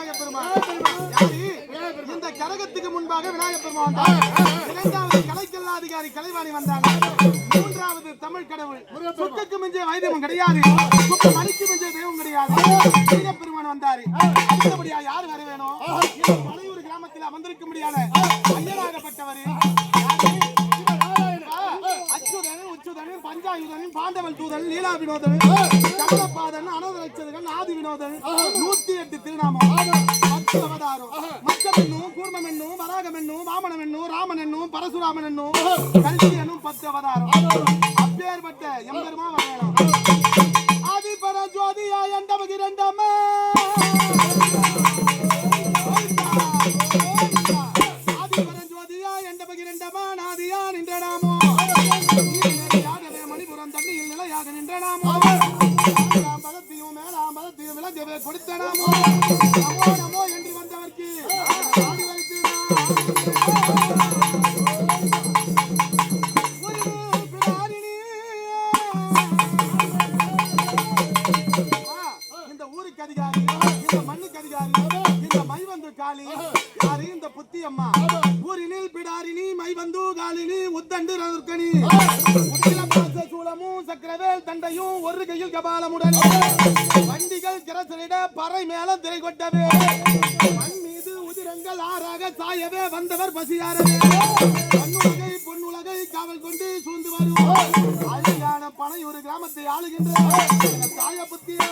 விநாயகர் பெருமான். இந்த கரகத்துக்கு முன்பாக விநாயகர் பெருமான் வந்தார். இரண்டாவது கலைக்கல்லா அதிகாரி கலைவாணி வந்தாங்க. மூன்றாவது தமிழ் கடவுள். சுக்குக்கு மிஞ்சிய வைத்தியம் கிடையாது, சுக்கு மணிக்கு மிஞ்சிய தெய்வம் கிடையாது. விநாயகர் பெருமான் வந்தாரு. அடுத்தபடியா யார் வர வேணும்? மலையூர் கிராமத்தில் அமர்ந்திருக்க முடியாத ஐயனாகப்பட்டவர் பஞ்சாயுதன் பாண்டவன் தூதன் லீலா வினோதன் கமலபாதன் அனோதரட்சதன் ஆதி வினோதன் 108 திருநாமம் 10 அவதாரம் மச்சம் என்னும் கூர்மம் என்னும் வராகம் என்னும் வாமனம் என்னும் ராமன் என்னும் பரசுராமன் என்னும் கல்கி என்னும் 10 அவதாரம். அப்பேற்பட்ட எம்பெருமா வரணும். ஆதி பர ஜோதியா எண்டமகி ரெண்டமே ஆதி பர ஜோதியா எண்டமகி ரெண்டமா நாதியா நின்ற நாமோ தண்ணியில் நிலையாக நின்ற நாமோ பதத்தையும் மேலாம் பதத்தையும் விளங்கவே கொடுத்த நாமோ நமோ நமோ என்று வந்தவர்க்கு ஆடி வைத்து இந்த ஊருக்கு அதிகாரி, இந்த மண்ணுக்கு அதிகாரி, இந்த மைவந்து காளி யாரு? இந்த புத்தி அம்மா. ஊரினில் பிடாரினி மைவந்து காலினி உத்தண்டு ரதுர்கனி சூலமும் சக்கரவேல் தண்டையும் ஒரு கையில் கபாலமுடன் வண்டிகள் கிரசனிட பறை மேல திரை கொட்டவே மண் மீது உதிரங்கள் ஆறாக சாயவே வந்தவர் பசியாரவே மண்ணுலகை பொன்னுலகை காவல் கொண்டு சூழ்ந்து வரும் அழகான பனை ஒரு கிராமத்தை ஆளுகின்ற தாய புத்தியா